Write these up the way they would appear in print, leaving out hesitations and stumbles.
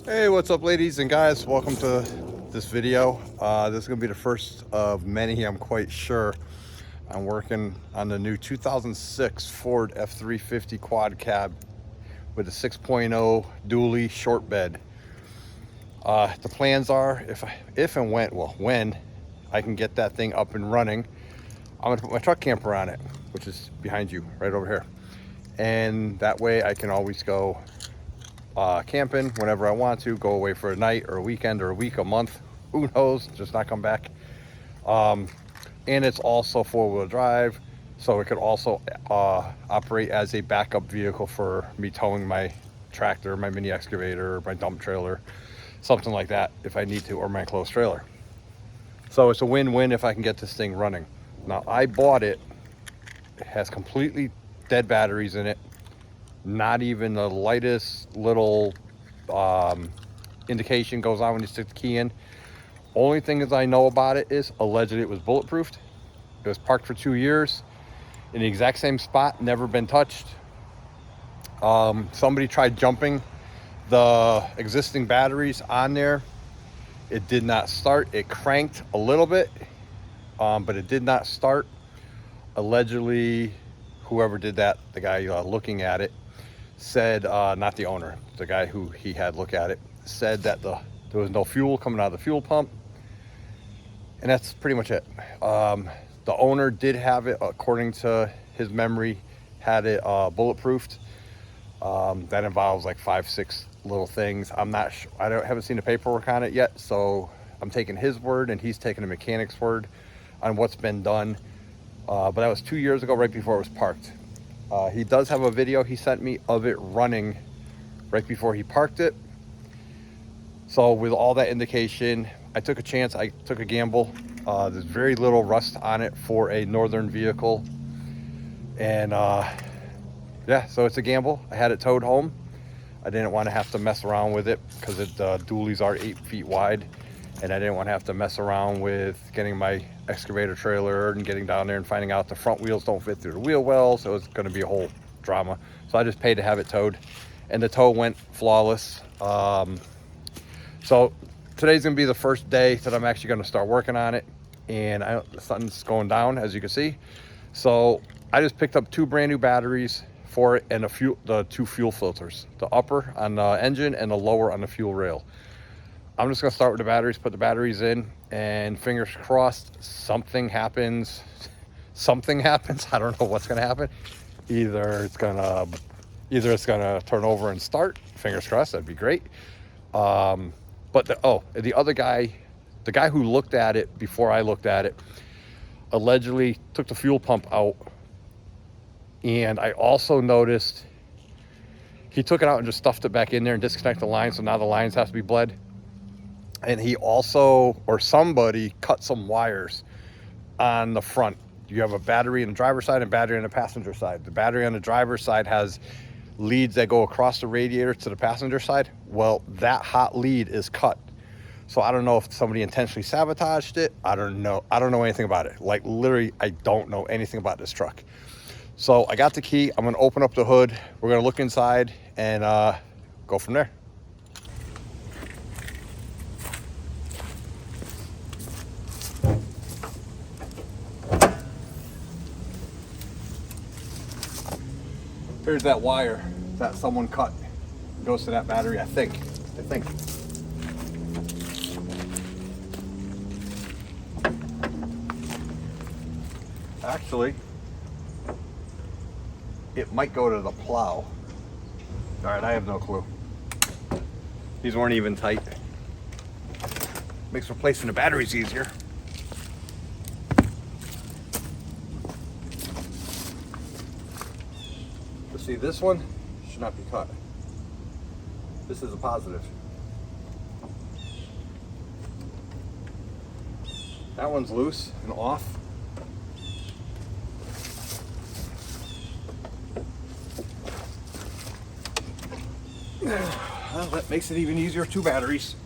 Hey, what's up, ladies and guys? Welcome to this video. This is going to be the first of many, I'm quite sure. I'm working on the new 2006 Ford F350 quad cab with a 6.0 dually short bed. The plans are, when I can get that thing up and running, I'm going to put my truck camper on it, which is behind you, right over here. And that way I can always go camping whenever I want to, go away for a night or a weekend or a week, a month, who knows, just not come back. And it's also four-wheel drive, so it could also operate as a backup vehicle for me towing my tractor, my mini excavator, my dump trailer, something like that if I need to, or my enclosed trailer. So it's a win-win if I can get this thing running. Now, I bought it, it has completely dead batteries in it, not even the lightest little indication goes on when you stick the key in. Only thing is I know about it is allegedly it was bulletproofed. It was parked for 2 years in the exact same spot, never been touched. Somebody tried jumping the existing batteries on there. It did not start. It cranked a little bit, but it did not start. Allegedly, whoever did that, the guy looking at it, said, not the owner, the guy who he had look at it, said that there was no fuel coming out of the fuel pump. And that's pretty much it. The owner did have it, according to his memory, had it bulletproofed. That involves like 5-6 little things. I'm not sure, haven't seen the paperwork on it yet, so I'm taking his word and he's taking the mechanic's word on what's been done. But that was 2 years ago, right before it was parked. He does have a video he sent me of it running right before he parked it. So with all that indication, I took a chance, I took a gamble. There's very little rust on it for a northern vehicle. And yeah, so it's a gamble. I had it towed home. I didn't want to have to mess around with it because the dualies are 8 feet wide. And I didn't want to have to mess around with getting my excavator trailer and getting down there and finding out the front wheels don't fit through the wheel well. So it's going to be a whole drama. So I just paid to have it towed, and the tow went flawless. So today's going to be the first day that I'm actually going to start working on it, and the sun's going down, as you can see. So I just picked up 2 brand new batteries for it and the 2 fuel filters, the upper on the engine and the lower on the fuel rail. I'm just going to start with the batteries, put the batteries in, and fingers crossed something happens. Something happens. I don't know what's going to happen. Either it's going to turn over and start. Fingers crossed, that'd be great. But the other guy, the guy who looked at it before I looked at it, allegedly took the fuel pump out. And I also noticed he took it out and just stuffed it back in there and disconnected the lines, so now the lines have to be bled. And he also, or somebody, cut some wires on the front. You have a battery on the driver's side and a battery on the passenger side. The battery on the driver's side has leads that go across the radiator to the passenger side. Well, that hot lead is cut. So I don't know if somebody intentionally sabotaged it. I don't know. I don't know anything about it. Like, literally, I don't know anything about this truck. So I got the key. I'm going to open up the hood. We're going to look inside and go from there. Here's that wire that someone cut. It goes to that battery, I think. Actually, it might go to the plow. All right, I have no clue. These weren't even tight. Makes replacing the batteries easier. See, this one should not be cut. This is a positive. That one's loose and off. Well, that makes it even easier. 2 batteries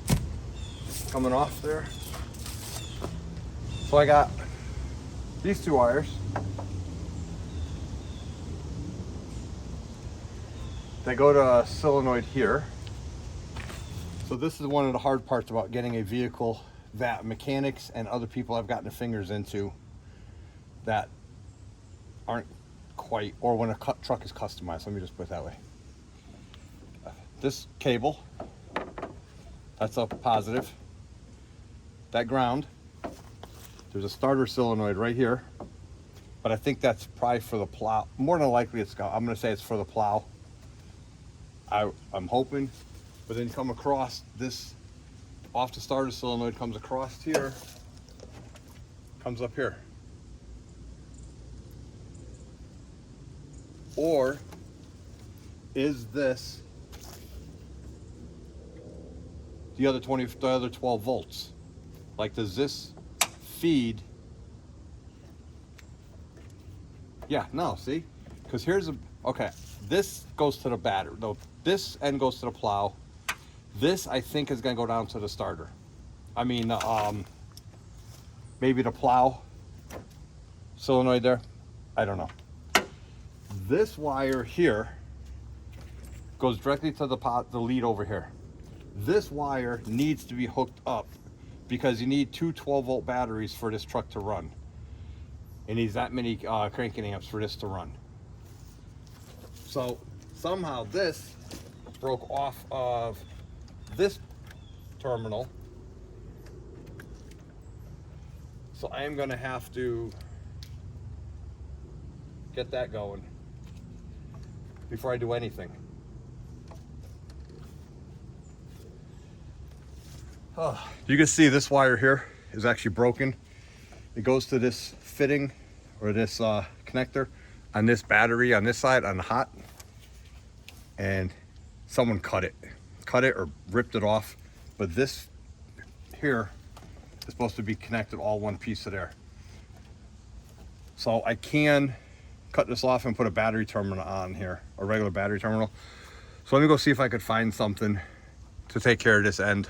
coming off there. So I got these 2 wires. They go to a solenoid here. So this is one of the hard parts about getting a vehicle that mechanics and other people have gotten their fingers into that aren't quite, or when a truck is customized. Let me just put it that way. This cable, that's a positive. That ground, there's a starter solenoid right here, but I think that's probably for the plow. More than likely I'm gonna say it's for the plow. I'm hoping, but then come across this, off the starter solenoid, comes across here, comes up here. Or is this the other 12 volts? Like, does this feed? Yeah, no, see? Because here's okay, this goes to the battery. No, this end goes to the plow. This, I think, is gonna go down to the starter. I mean, maybe the plow solenoid there. I don't know. This wire here goes directly to the lead over here. This wire needs to be hooked up because you need two 12-volt batteries for this truck to run. It needs that many cranking amps for this to run. So somehow this broke off of this terminal. So I am gonna have to get that going before I do anything. You can see this wire here is actually broken. It goes to this fitting or this connector on this battery on this side on the hot, and someone cut it or ripped it off. But this here is supposed to be connected all one piece of there. So I can cut this off and put a battery terminal on here, a regular battery terminal. So let me go see if I could find something to take care of this end.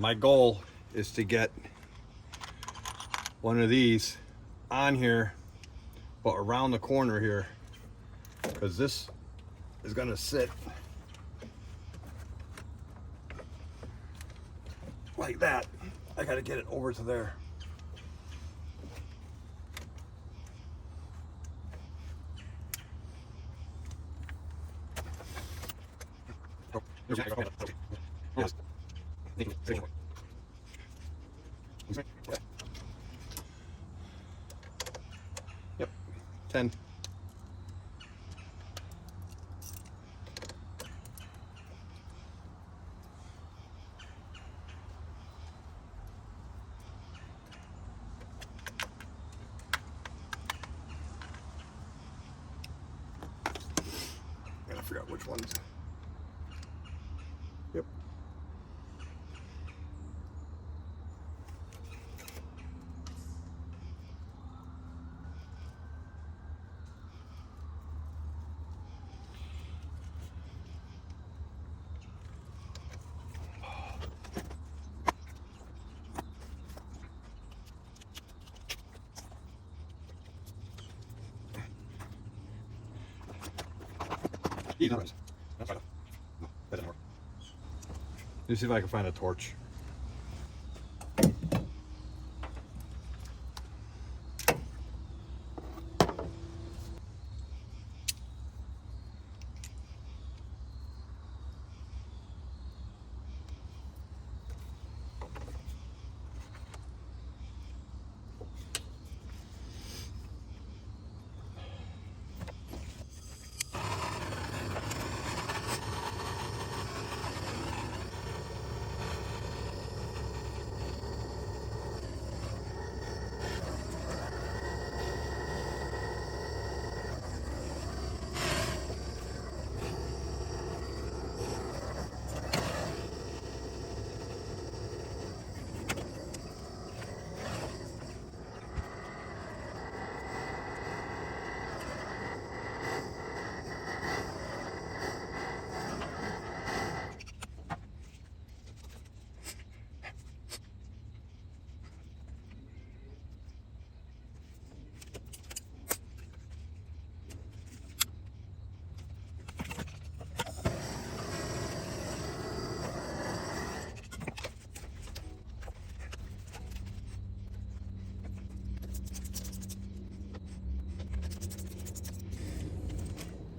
My goal is to get one of these on here, but around the corner here, because this is gonna sit like that. I gotta get it over to there. Yep, 10. I forgot which ones. Yep. That's fine. No, that doesn't work. Let me see if I can find a torch.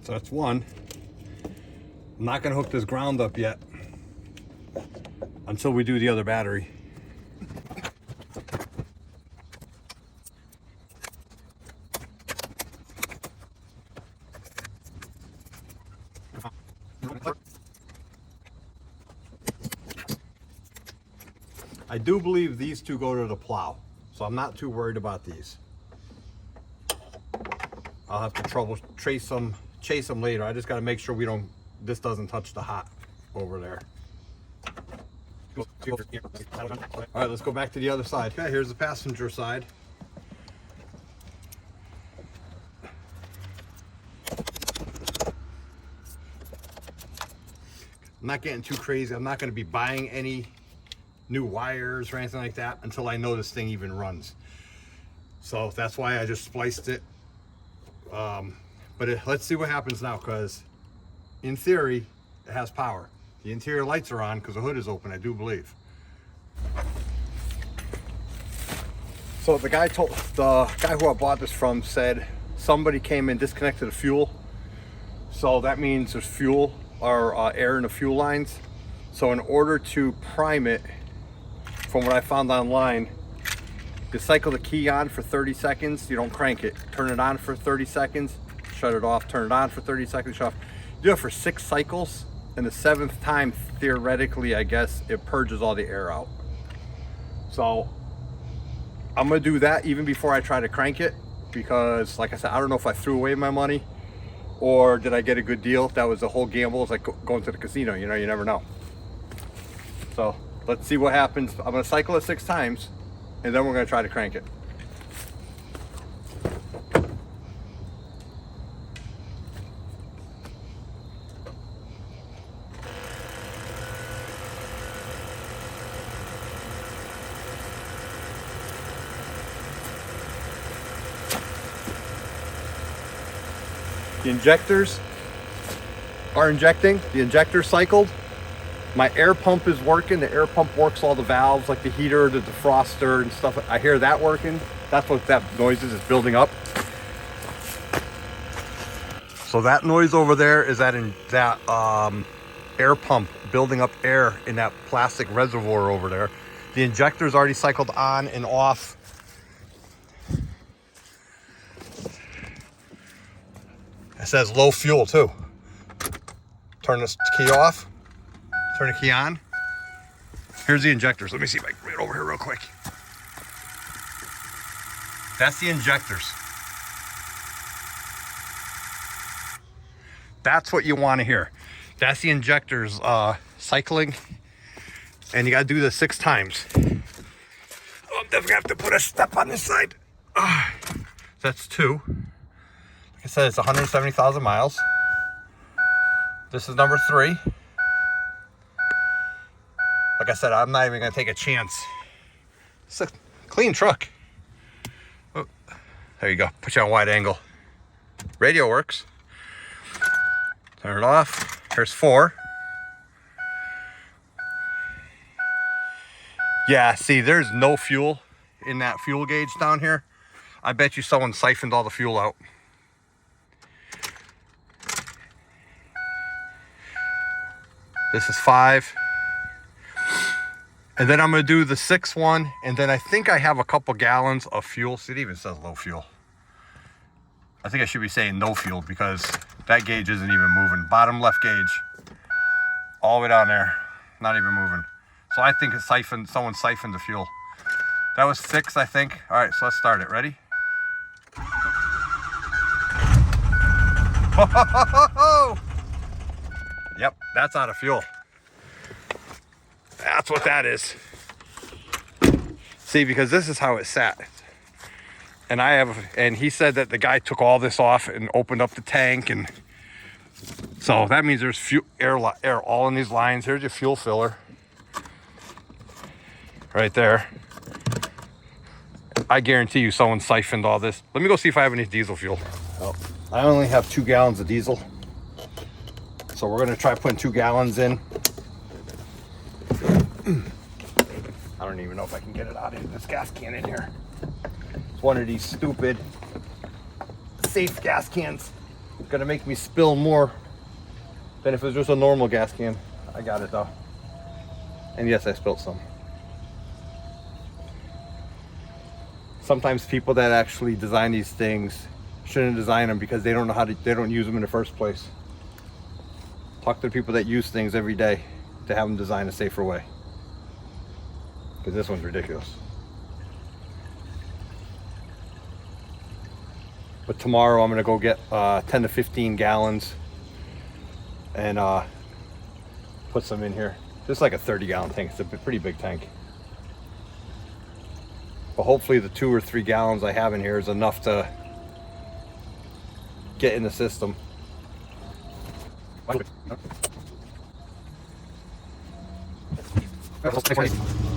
So that's one. I'm not gonna hook this ground up yet until we do the other battery. I do believe these two go to the plow, so I'm not too worried about these. I'll have to chase them later. I just got to make sure this doesn't touch the hot over there. All right, let's go back to the other side. Okay, here's the passenger side. I'm not getting too crazy. I'm not going to be buying any new wires or anything like that until I know this thing even runs. So that's why I just spliced it. Let's see what happens now, because in theory it has power. The interior lights are on because the hood is open, I do believe. So the guy who I bought this from said somebody came and disconnected the fuel. So that means there's fuel or air in the fuel lines. So in order to prime it, from what I found online, you cycle the key on for 30 seconds, you don't crank it. Turn it on for 30 seconds, shut it off, turn it on for 30 seconds, shut off. Do it for 6 cycles, and the 7th time, theoretically, I guess, it purges all the air out. So I'm gonna do that even before I try to crank it, because like I said, I don't know if I threw away my money or did I get a good deal. That was the whole gamble. It's like going to the casino, you know, you never know. So let's see what happens. I'm gonna cycle it 6 times and then we're gonna try to crank it. The injectors are injecting, the injector cycled. My air pump is working. The air pump works all the valves like the heater, the defroster and stuff. I hear that working. That's what that noise is, it's building up. So that noise over there is that air pump building up air in that plastic reservoir over there. The injector's already cycled on and off. It says low fuel too. Turn this key off, turn the key on. Here's the injectors. Let me see if I can read over here real quick. That's the injectors. That's what you want to hear. That's the injectors cycling, and you got to do this 6 times. Oh, I'm definitely gonna have to put a step on this side. That's 2. Like I said, it's 170,000 miles. This is number 3. Like I said, I'm not even gonna take a chance. It's a clean truck. Oh, there you go. Put you on wide angle. Radio works. Turn it off. Here's 4. Yeah, see, there's no fuel in that fuel gauge down here. I bet you someone siphoned all the fuel out. This is 5. And then I'm gonna do the 6th one, and then I think I have a couple gallons of fuel. See, it even says low fuel. I think I should be saying no fuel because that gauge isn't even moving. Bottom left gauge, all the way down there, not even moving. So I think someone siphoned the fuel. That was 6, I think. All right, so let's start it. Ready? Yep, that's out of fuel. That's what that is. See, because this is how it sat. And he said that the guy took all this off and opened up the tank, and so that means there's air all in these lines. Here's your fuel filler. Right there. I guarantee you someone siphoned all this. Let me go see if I have any diesel fuel. Oh, I only have 2 gallons of diesel. So we're gonna try putting 2 gallons in. I don't even know if I can get it out of this gas can in here. It's one of these stupid safe gas cans. It's gonna make me spill more than if it was just a normal gas can. I got it though. And yes, I spilled some. Sometimes people that actually design these things shouldn't design them because they don't know how to, they don't use them in the first place. Talk to the people that use things every day to have them design a safer way. Because this one's ridiculous. But tomorrow I'm gonna go get 10 to 15 gallons and put some in here. This is like a 30-gallon tank. It's a pretty big tank. But hopefully the 2 or 3 gallons I have in here is enough to get in the system. All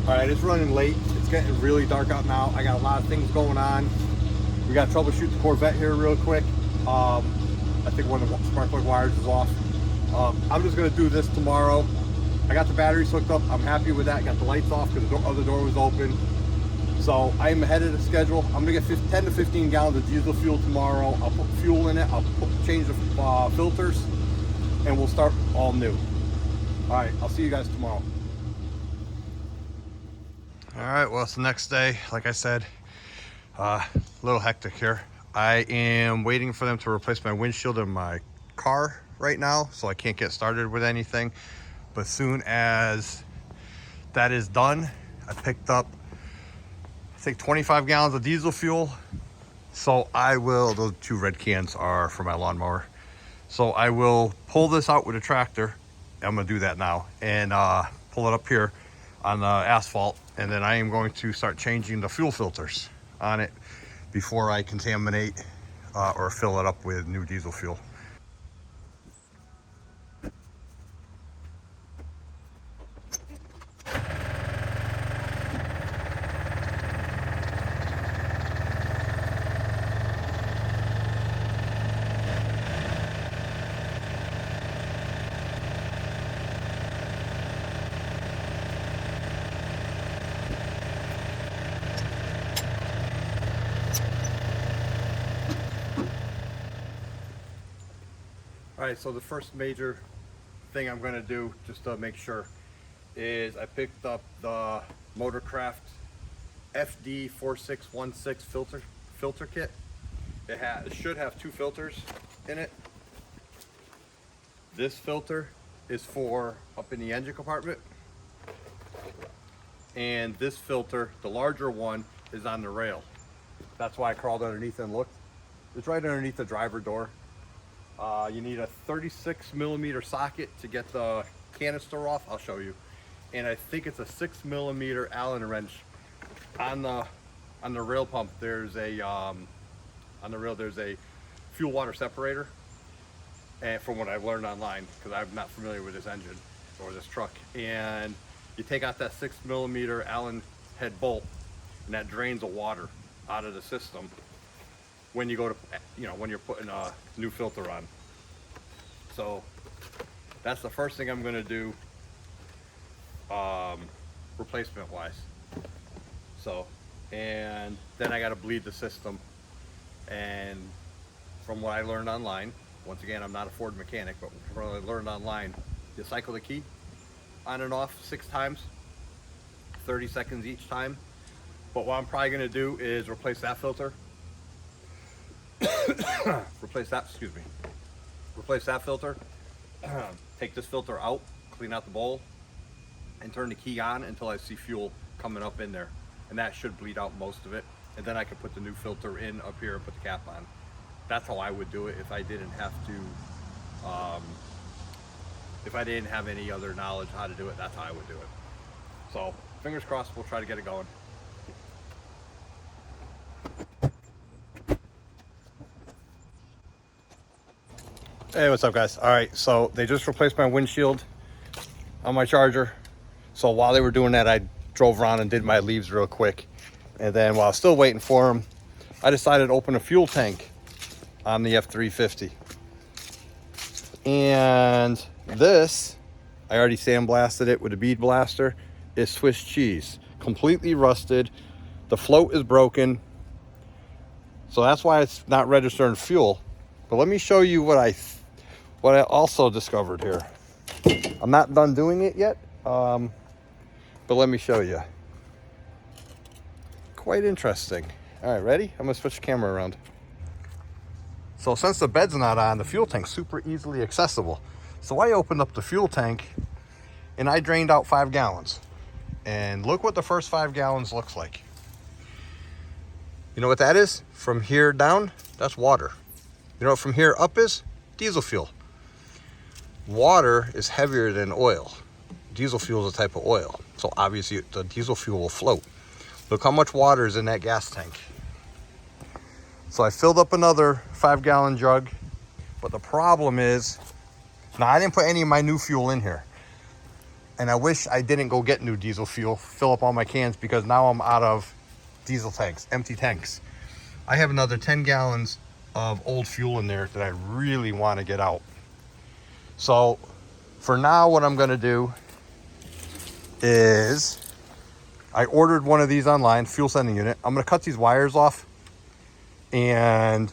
right, it's running late. It's getting really dark out now. I got a lot of things going on. We got to troubleshoot the Corvette here real quick. I think one of the spark plug wires is off. I'm just going to do this tomorrow. I got the batteries hooked up. I'm happy with that. Got the lights off because the other door was open. So I'm ahead of the schedule. I'm going to get 10 to 15 gallons of diesel fuel tomorrow. I'll put fuel in it. I'll change the filters, and we'll start all new. All right, I'll see you guys tomorrow. All right, well, it's the next day. Like I said, a little hectic here. I am waiting for them to replace my windshield in my car right now, so I can't get started with anything. But soon as that is done, I picked up, I think, 25 gallons of diesel fuel. So I will, those 2 red cans are for my lawnmower. So I will pull this out with a tractor. I'm gonna do that now and pull it up here on the asphalt. And then I am going to start changing the fuel filters on it before I contaminate or fill it up with new diesel fuel. All right, so the first major thing I'm going to do, just to make sure, is I picked up the Motorcraft FD4616 filter kit. It should have 2 filters in it. This filter is for up in the engine compartment, and this filter, the larger one, is on the rail. That's why I crawled underneath and looked. It's right underneath the driver door. You need a 36mm socket to get the canister off. I'll show you. And I think it's a 6mm Allen wrench. On the rail pump, there's a on the rail there's a fuel water separator. And from what I've learned online, because I'm not familiar with this engine or this truck, and you take out that 6mm Allen head bolt, and that drains the water out of the system when you go to, when you're putting a new filter on. So that's the first thing I'm going to do, replacement wise. So, and then I got to bleed the system. And from what I learned online, once again, I'm not a Ford mechanic, but from what I learned online, you cycle the key on and off 6 times, 30 seconds each time. But what I'm probably going to do is replace that filter. Replace that filter, take this filter out, clean out the bowl, and turn the key on until I see fuel coming up in there, and that should bleed out most of it, and then I can put the new filter in up here and put the cap on. That's how I would do it if I didn't have to, if I didn't have any other knowledge how to do it. That's how I would do it. So fingers crossed, we'll try to get it going. Hey, what's up, guys? All right, so they just replaced my windshield on my Charger. So while they were doing that, I drove around and did my leaves real quick. And then while I was still waiting for them, I decided to open a fuel tank on the F350. And this, I already sandblasted it with a bead blaster, is Swiss cheese. Completely rusted. The float is broken. So that's why it's not registering fuel. But let me show you what I also discovered here. I'm not done doing it yet, but let me show you. Quite interesting. All right, ready? I'm gonna switch the camera around. So since the bed's not on, the fuel tank's super easily accessible. So I opened up the fuel tank and I drained out 5 gallons. And look what the first 5 gallons looks like. You know what that is? From here down, that's water. You know what from here up is? Diesel fuel. Water is heavier than oil. Diesel fuel is a type of oil. So obviously the diesel fuel will float. Look how much water is in that gas tank. So I filled up another 5-gallon jug, but the problem is, now I didn't put any of my new fuel in here. And I wish I didn't go get new diesel fuel, fill up all my cans, because now I'm out of diesel tanks, empty tanks. I have another 10 gallons of old fuel in there that I really want to get out. So for now, what I'm gonna do is, I ordered one of these online, fuel sending unit. I'm gonna cut these wires off, and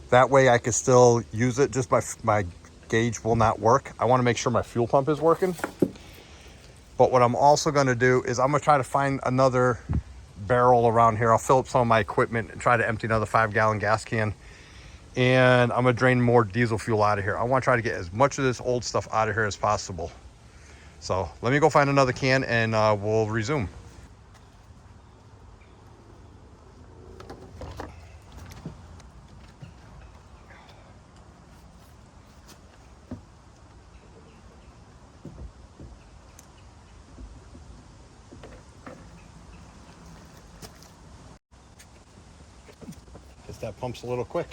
that way I can still use it. Just my gauge will not work. I want to make sure my fuel pump is working. But what I'm also going to do is I'm going to try to find another barrel around here. I'll fill up some of my equipment and try to empty another 5-gallon gas can. And I'm going to drain more diesel fuel out of here. I want to try to get as much of this old stuff out of here as possible. So let me go find another can and we'll resume. Guess that pump's a little quick.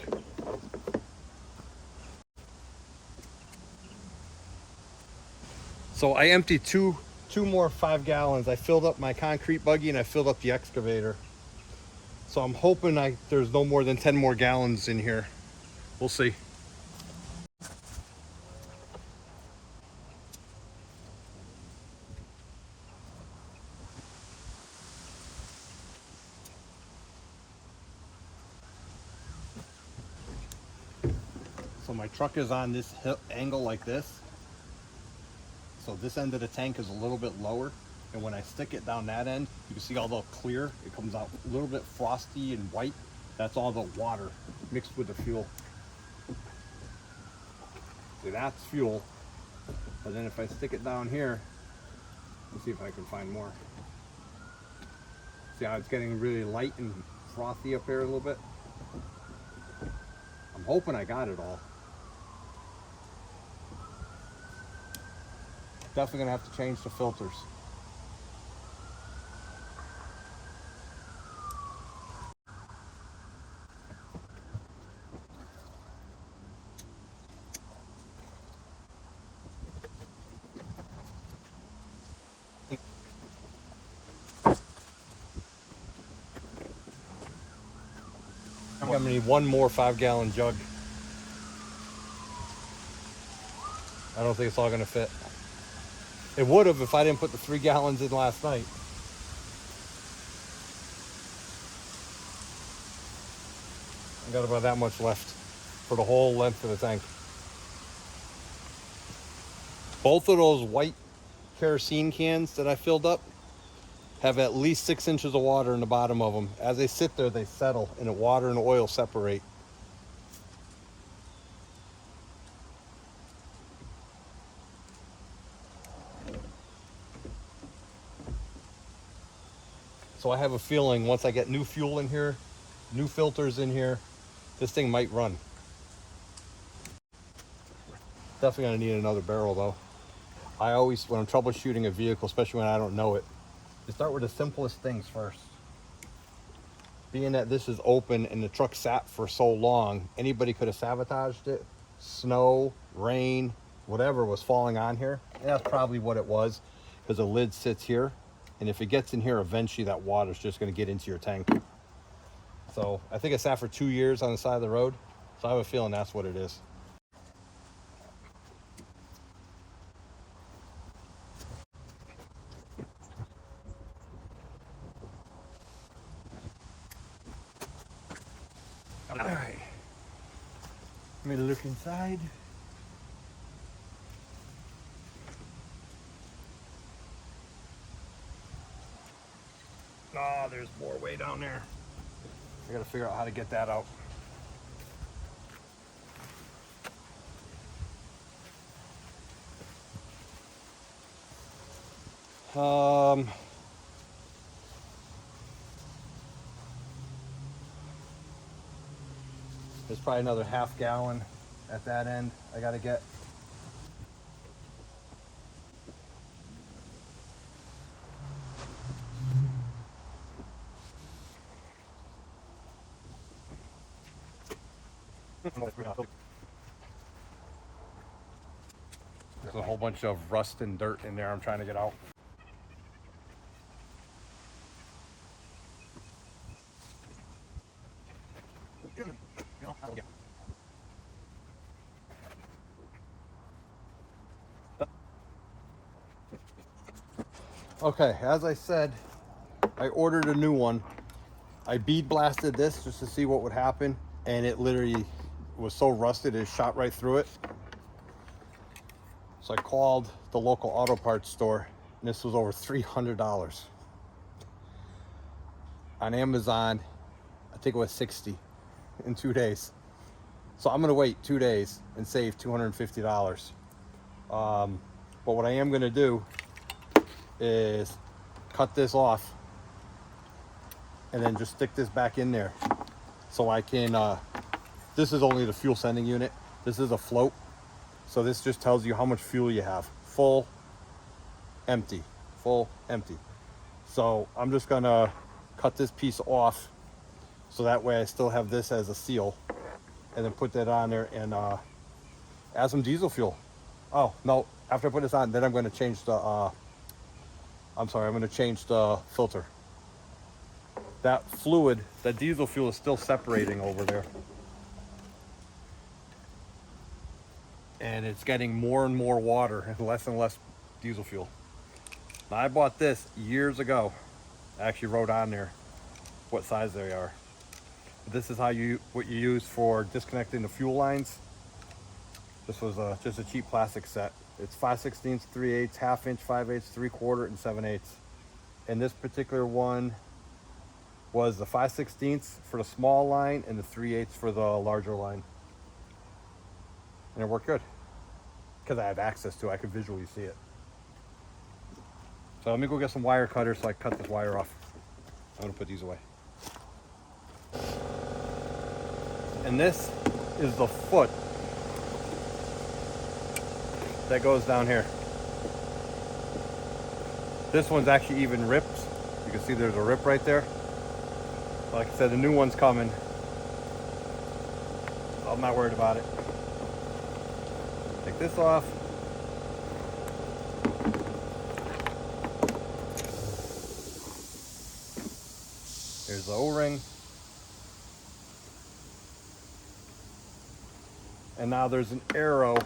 So I emptied two more 5 gallons. I filled up my concrete buggy and I filled up the excavator. So I'm hoping there's no more than 10 more gallons in here. We'll see. So my truck is on this angle like this. So this end of the tank is a little bit lower. And when I stick it down that end, you can see all the clear. It comes out a little bit frosty and white. That's all the water mixed with the fuel. See, that's fuel. But then if I stick it down here, let's see if I can find more. See how it's getting really light and frothy up here a little bit? I'm hoping I got it all. Definitely gonna have to change the filters. I'm gonna need one more 5-gallon jug. I don't think it's all gonna fit. It would have if I didn't put the 3 gallons in last night. I got about that much left for the whole length of the tank. Both of those white kerosene cans that I filled up have at least 6 inches of water in the bottom of them. As they sit there, they settle and the water and the oil separate. So I have a feeling once I get new fuel in here, new filters in here, this thing might run. Definitely gonna need another barrel though. I always, when I'm troubleshooting a vehicle, especially when I don't know it, you start with the simplest things first. Being that this is open and the truck sat for so long, anybody could have sabotaged it. Snow, rain, whatever was falling on here. And that's probably what it was, because the lid sits here. And if it gets in here, eventually that water's just gonna get into your tank. So I think it sat for 2 years on the side of the road. So I have a feeling that's what it is. All right. Let me look inside. Oh, there's more way down there. I gotta figure out how to get that out. There's probably another half gallon at that end I gotta get. There's a whole bunch of rust and dirt in there I'm trying to get out. Okay, as I said, I ordered a new one. I bead blasted this just to see what would happen, and it literally was so rusted it shot right through it. So I called the local auto parts store, and this was over $300. On Amazon, I think it was $60 in 2 days. So I'm gonna wait 2 days and save $250. But what I am gonna do is cut this off and then just stick this back in there so I can this is only the fuel sending unit. This is a float, so this just tells you how much fuel you have: full, empty, full, empty. So I'm just gonna cut this piece off so that way I still have this as a seal, and then put that on there and add some diesel fuel. Oh no, after I put this on, then I'm going to change the I'm going to change the filter. That fluid, that diesel fuel, is still separating over there. And it's getting more and more water and less diesel fuel. Now, I bought this years ago. I actually wrote on there what size they are. This is what you use for disconnecting the fuel lines. This was just a cheap plastic set. It's 5/16, 3/8, ½ inch, 5/8, 3/4, and 7/8. And this particular one was the 5/16 for the small line and the 3/8 for the larger line. And it worked good because I have access to it. I could visually see it. So let me go get some wire cutters so I can cut this wire off. I'm gonna put these away. And this is the foot that goes down here. This one's actually even ripped. You can see there's a rip right there. Like I said, the new one's coming. So I'm not worried about it. Take this off. Here's the O-ring. And now there's an arrow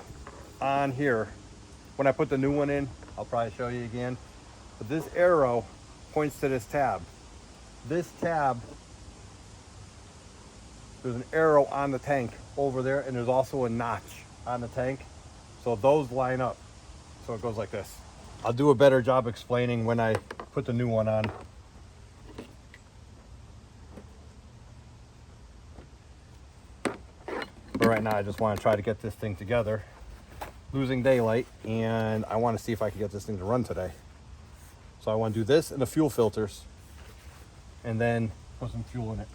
on here. When I put the new one in, I'll probably show you again. But this arrow points to this tab. This tab, there's an arrow on the tank over there, and there's also a notch on the tank. So those line up. So it goes like this. I'll do a better job explaining when I put the new one on. But right now I just want to try to get this thing together. Losing daylight, and I want to see if I can get this thing to run today. So I want to do this and the fuel filters, and then put some fuel in it.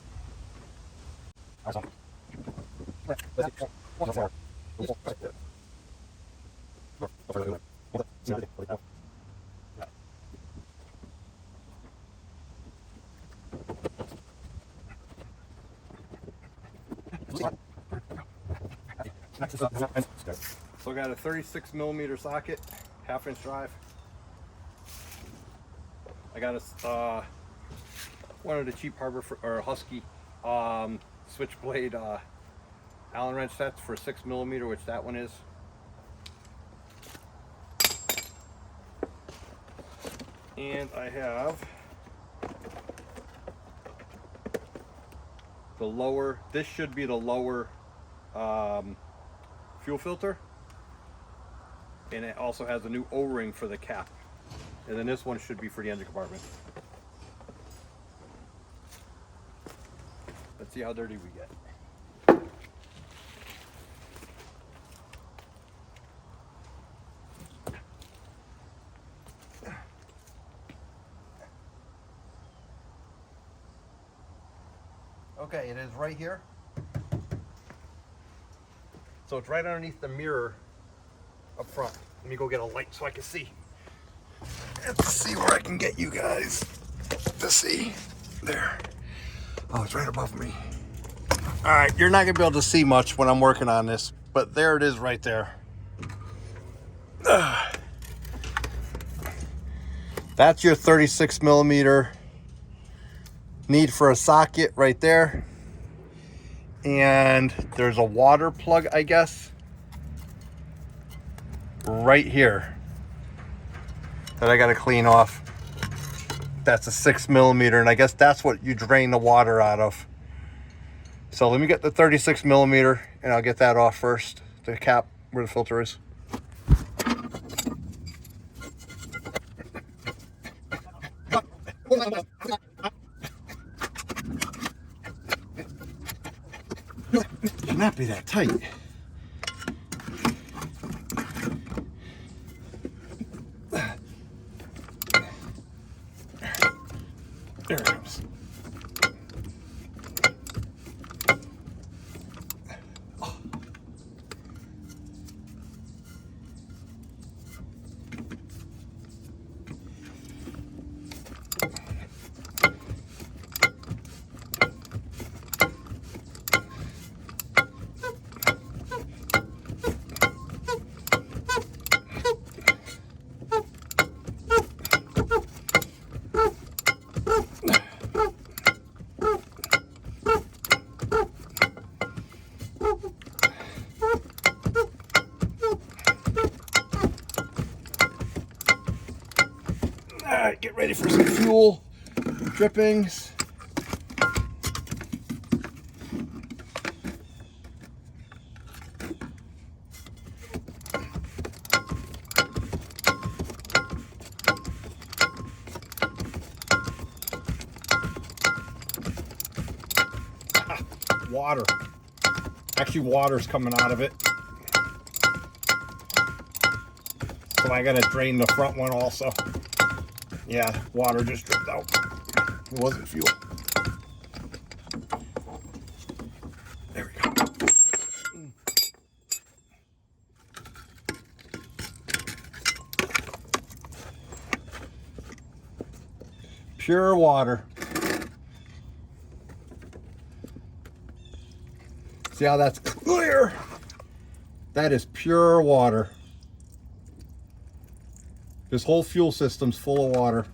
So I got a 36mm socket, 1/2 inch drive. I got a one of the cheap Harbor or Husky switchblade Allen wrench sets for 6mm, which that one is. And I have the lower. This should be the lower fuel filter. And it also has a new O-ring for the cap. And then this one should be for the engine compartment. Let's see how dirty we get. Okay, it is right here. So it's right underneath the mirror up front. Let me go get a light so I can see. Let's see where I can get you guys to see. There. Oh, it's right above me. All right, you're not gonna be able to see much when I'm working on this, but there it is right there. That's your 36 millimeter need for a socket right there. And there's a water plug, I guess, right here that I gotta clean off. That's a 6 millimeter, and I guess that's what you drain the water out of. So let me get the 36 millimeter and I'll get that off first, the cap where the filter is. Should not be that tight. There it comes. All right, get ready for some fuel drippings. Water. Actually, water's coming out of it. So I gotta drain the front one also. Yeah, water just dripped out. It wasn't fuel. There we go. Pure water. See how that's clear? That is pure water. This whole fuel system's full of water.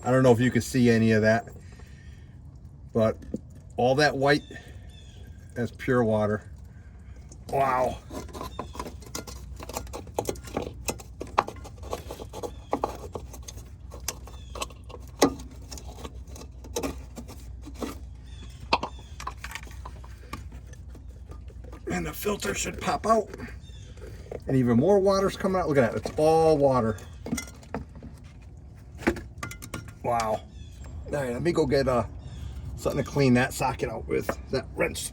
I don't know if you can see any of that, but all that white, that's pure water. Wow. And the filter should pop out. And even more water's coming out. Look at that, it's all water. Wow. All right, let me go get something to clean that socket out with, that wrench.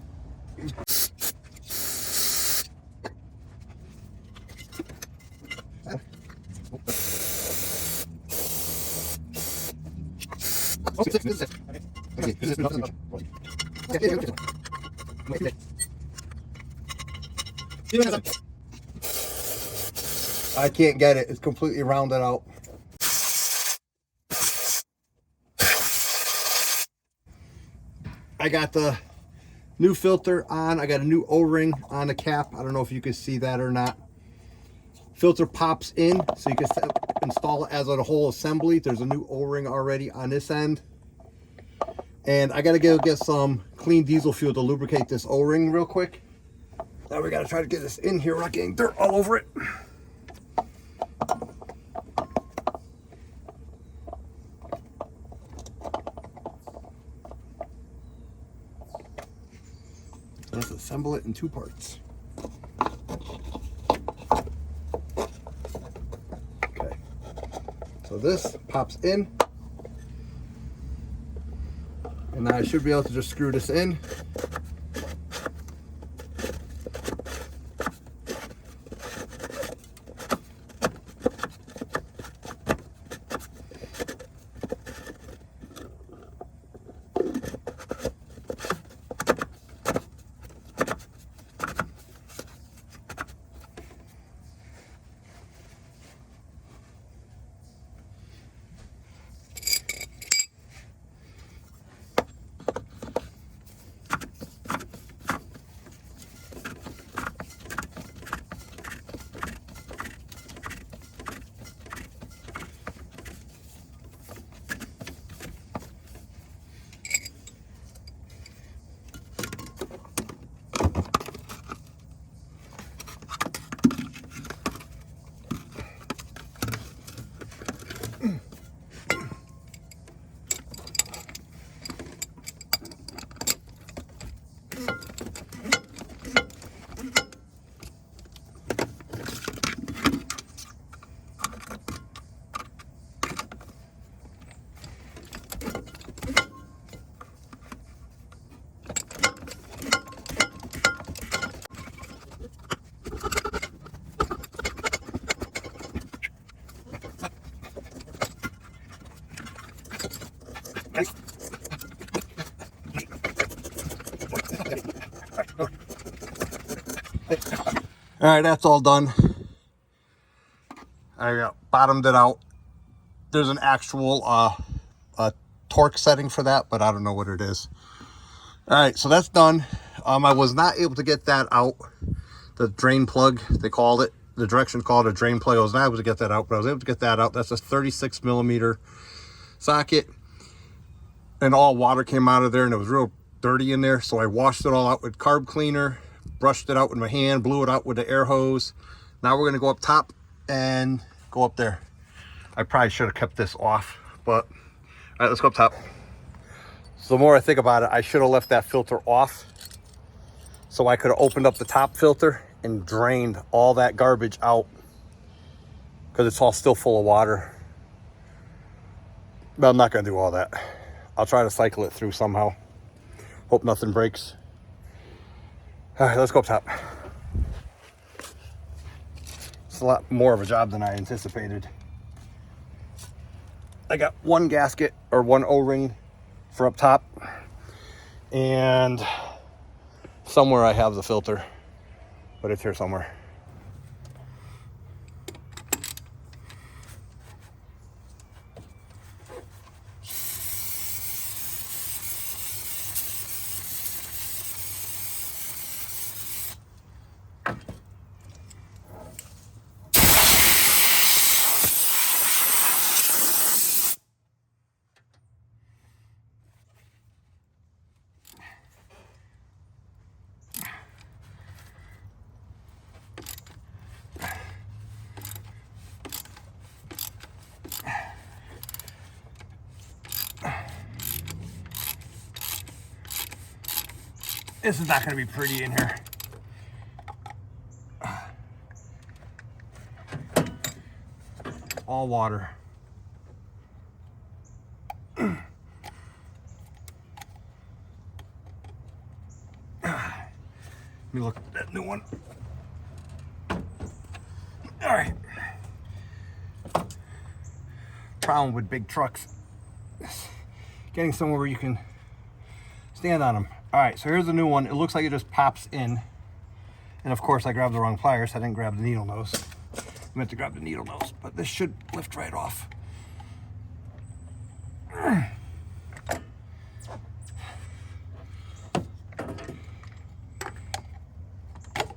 I can't get it. It's completely rounded out. I got the new filter on. I got a new O-ring on the cap. I don't know if you can see that or not. Filter pops in, so you can install it as a whole assembly. There's a new O-ring already on this end. And I gotta go get some clean diesel fuel to lubricate this O-ring real quick. Now we gotta try to get this in here without getting dirt all over it. That's a assemble it in two parts. Okay, so this pops in, and now I should be able to just screw this in. All right, that's all done. I bottomed it out. There's an actual torque setting for that, but I don't know what it is. All right, so that's done. I was not able to get that out. The drain plug, they called it. The directions called it a drain plug. I was not able to get that out, but I was able to get that out. That's a 36 millimeter socket. And all water came out of there, and it was real dirty in there. So I washed it all out with carb cleaner, brushed it out with my hand, blew it out with the air hose. Now we're gonna go up top and go up there. I probably should have kept this off, but all right, let's go up top. So the more I think about it, I should have left that filter off so I could have opened up the top filter and drained all that garbage out, because it's all still full of water. But I'm not gonna do all that. I'll try to cycle it through somehow. Hope nothing breaks. All right, let's go up top. It's a lot more of a job than I anticipated. I got one gasket or one O-ring for up top, and somewhere I have the filter, but it's here somewhere. This is not going to be pretty in here. All water. Let me look at that new one. All right. Problem with big trucks, getting somewhere where you can stand on them. All right, so here's the new one. It looks like it just pops in. And of course I grabbed the wrong pliers. I didn't grab the needle nose. I meant to grab the needle nose, but this should lift right off.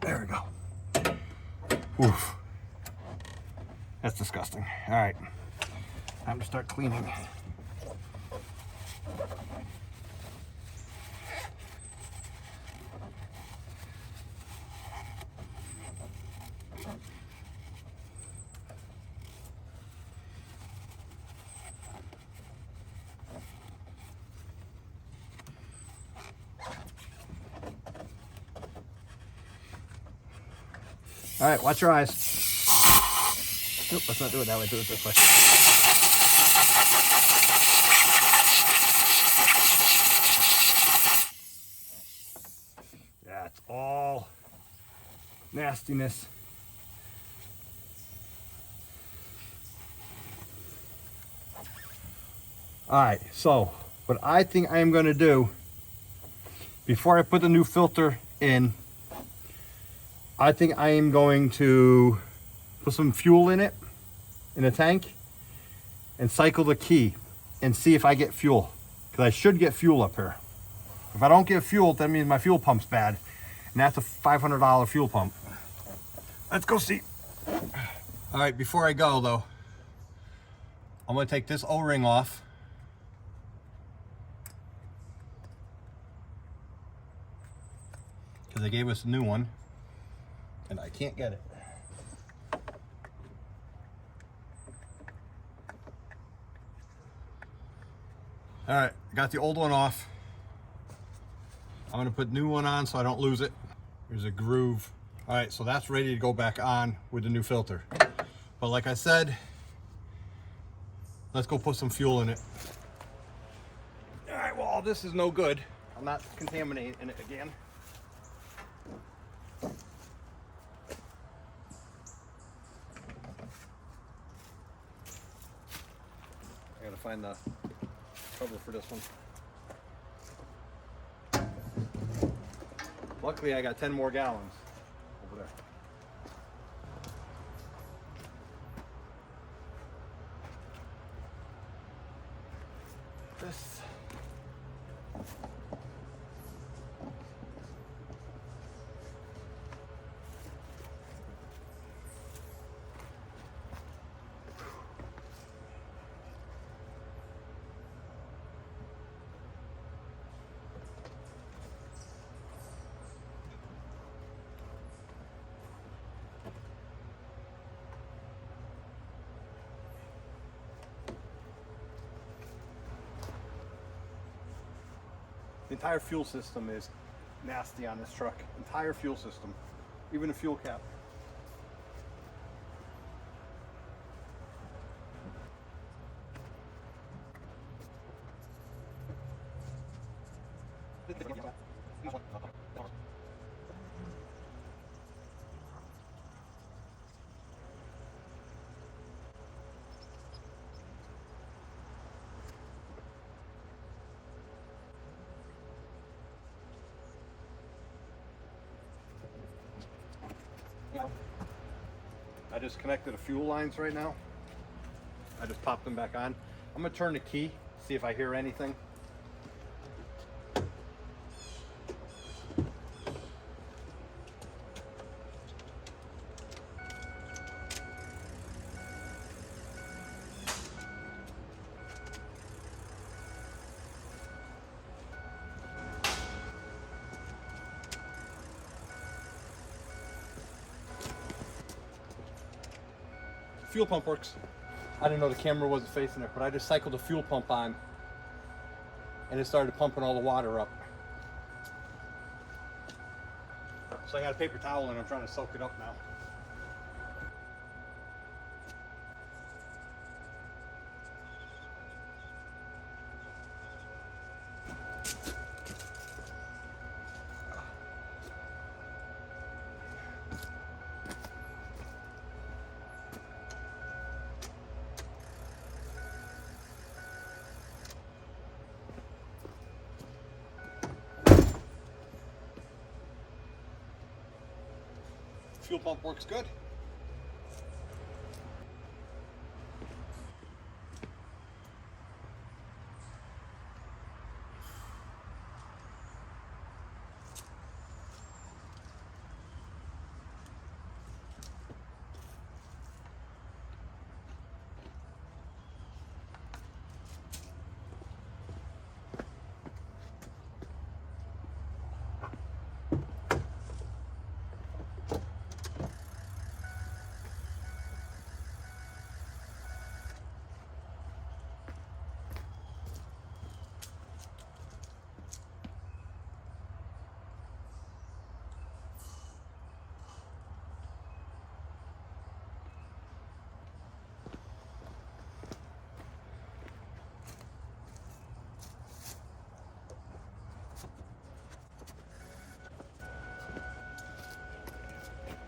There we go. Oof. That's disgusting. All right, time to start cleaning. All right, watch your eyes. Nope, let's not do it that way. Do it this way. That's all nastiness. All right, so what I think I am going to do before I put the new filter in, I think I am going to put some fuel in it, in a tank, and cycle the key and see if I get fuel, because I should get fuel up here. If I don't get fuel, that means my fuel pump's bad, and that's a $500 fuel pump. Let's go see. All right, before I go though, I'm going to take this O-ring off. Because they gave us a new one and I can't get it. All right, got the old one off. I'm gonna put new one on so I don't lose it. There's a groove. All right, so that's ready to go back on with the new filter. But like I said, let's go put some fuel in it. All right, well, this is no good. I'm not contaminating it again. I gotta find the cover for this one. Luckily, I got 10 more gallons over there. This. The entire fuel system is nasty on this truck. Entire fuel system, even the fuel cap. I just connected the fuel lines right now. I just popped them back on. I'm gonna turn the key, see if I hear anything. Fuel pump works. I didn't know the camera wasn't facing it, but I just cycled the fuel pump on and it started pumping all the water up. So I got a paper towel and I'm trying to soak it up now. Fuel pump works good.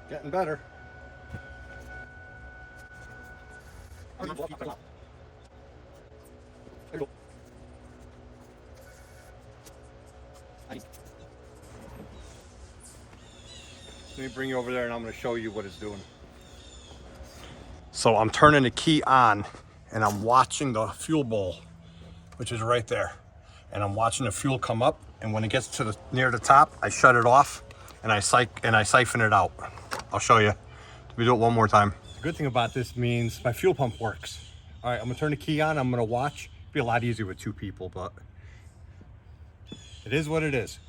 Getting better. Let me bring you over there and I'm going to show you what it's doing. So I'm turning the key on and I'm watching the fuel bowl, which is right there. And I'm watching the fuel come up, and when it gets to near the top, I shut it off and I siphon it out. I'll show you. Let me do it one more time. The good thing about this means my fuel pump works. All right, I'm gonna turn the key on, I'm gonna watch. It'd be a lot easier with 2 people, but it is what it is.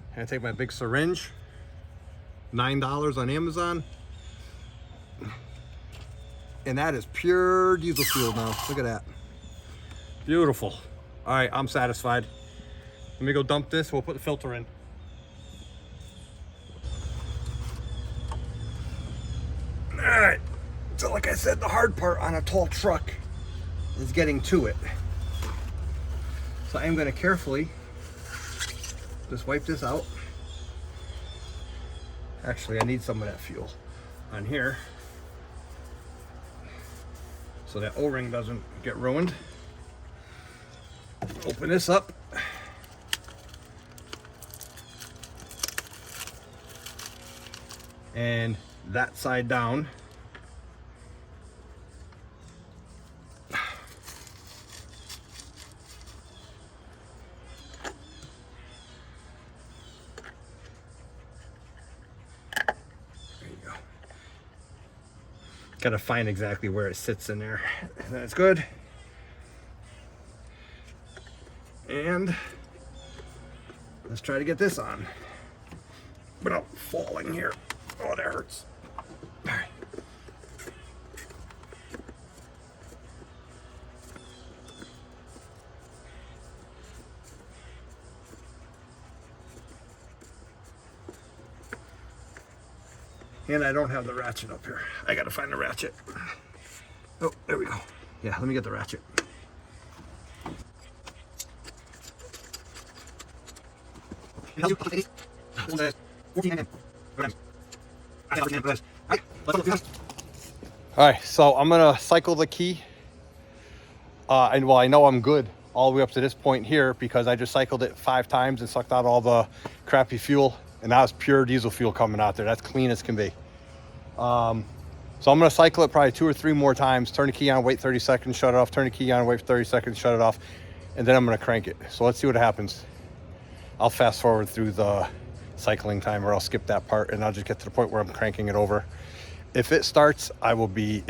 I'm gonna take my big syringe, $9 on Amazon. And that is pure diesel fuel now. Look at that. Beautiful. All right, I'm satisfied. Let me go dump this. We'll put the filter in. All right. So like I said, the hard part on a tall truck is getting to it. So I'm gonna carefully just wipe this out. Actually, I need some of that fuel on here so that O-ring doesn't get ruined. Open this up. And that side down. Got to find exactly where it sits in there. That's good. And let's try to get this on without falling here. Oh, that hurts. All right. And I don't have the ratchet up here. I gotta find the ratchet. Oh, there we go. Yeah, let me get the ratchet. All right, so I'm gonna cycle the key. And well, I know I'm good all the way up to this point here because I just cycled it 5 times and sucked out all the crappy fuel. And now it's pure diesel fuel coming out there. That's clean as can be. So I'm gonna cycle it probably 2 or 3 more times, turn the key on, wait 30 seconds, shut it off, turn the key on, wait 30 seconds, shut it off, and then I'm gonna crank it. So let's see what happens. I'll fast forward through the cycling time, or I'll skip that part and I'll just get to the point where I'm cranking it over. If it starts, if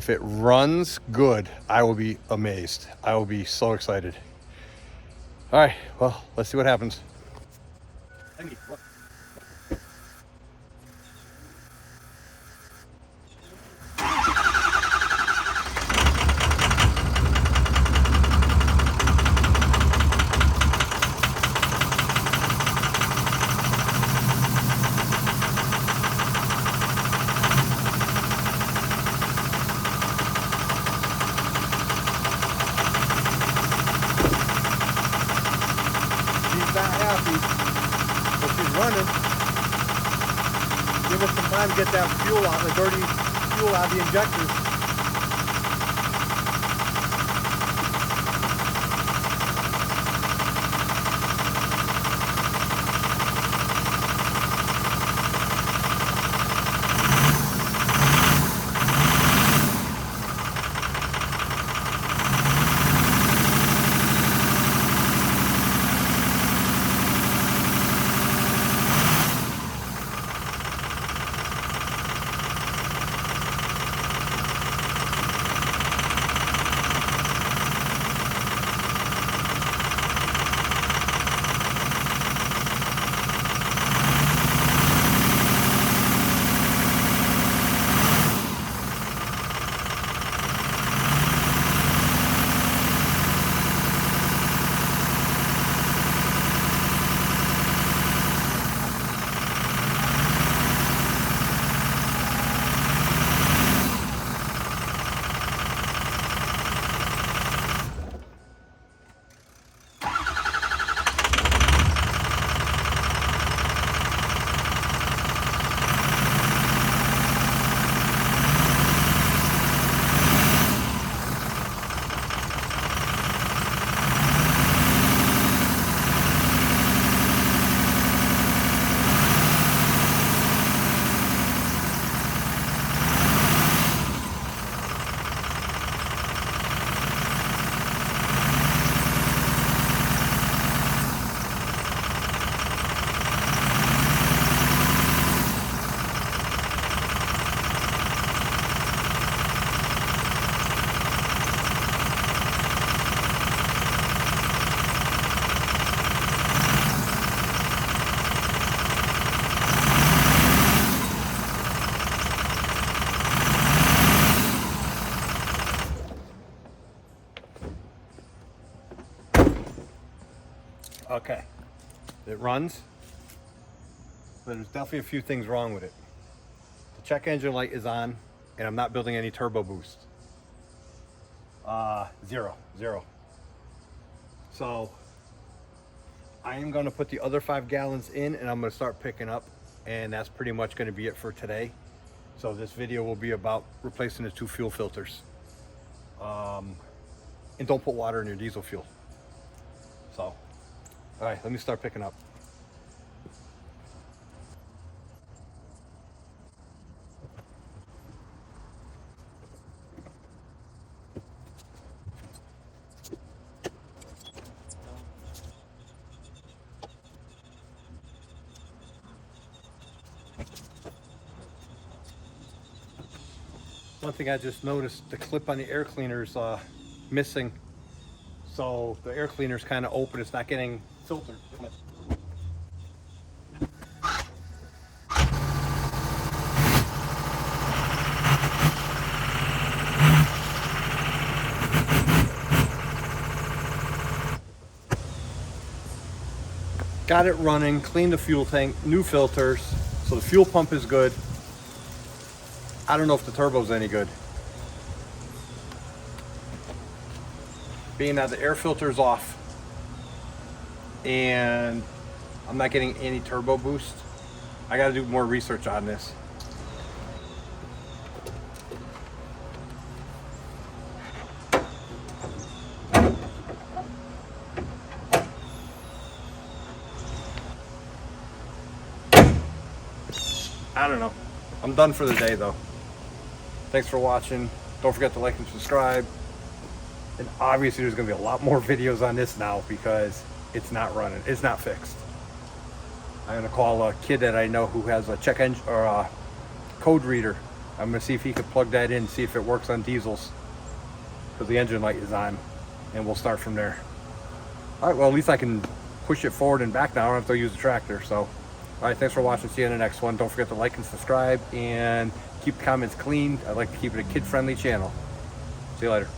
it runs good, I will be amazed. I will be so excited. All right, well, let's see what happens. Not happy, but she's running. Give us some time to get that fuel out, the dirty fuel out of the injectors. Okay, it runs, but there's definitely a few things wrong with it. The check engine light is on, and I'm not building any turbo boost. Zero. So I am going to put the other 5 gallons in, and I'm going to start picking up, and that's pretty much going to be it for today. So this video will be about replacing the 2 fuel filters. And don't put water in your diesel fuel. So, all right, let me start picking up. One thing I just noticed, the clip on the air cleaner is missing. So the air cleaner is kind of open, it's not getting filtered. Got it running, cleaned the fuel tank, new filters, so the fuel pump is good. I don't know if the turbo's any good. Being that the air filter's off and I'm not getting any turbo boost, I gotta do more research on this. I don't know. I'm done for the day though. Thanks for watching. Don't forget to like and subscribe. And obviously there's gonna be a lot more videos on this now because it's not running, it's not fixed. I'm gonna call a kid that I know who has a check engine or a code reader. I'm gonna see if he could plug that in, see if it works on diesels, because the engine light is on, and we'll start from there. All right, well, at least I can push it forward and back now. I don't have to use the tractor. So, all right, thanks for watching. See you in the next one. Don't forget to like and subscribe and keep the comments clean. I like to keep it a kid-friendly channel. See you later.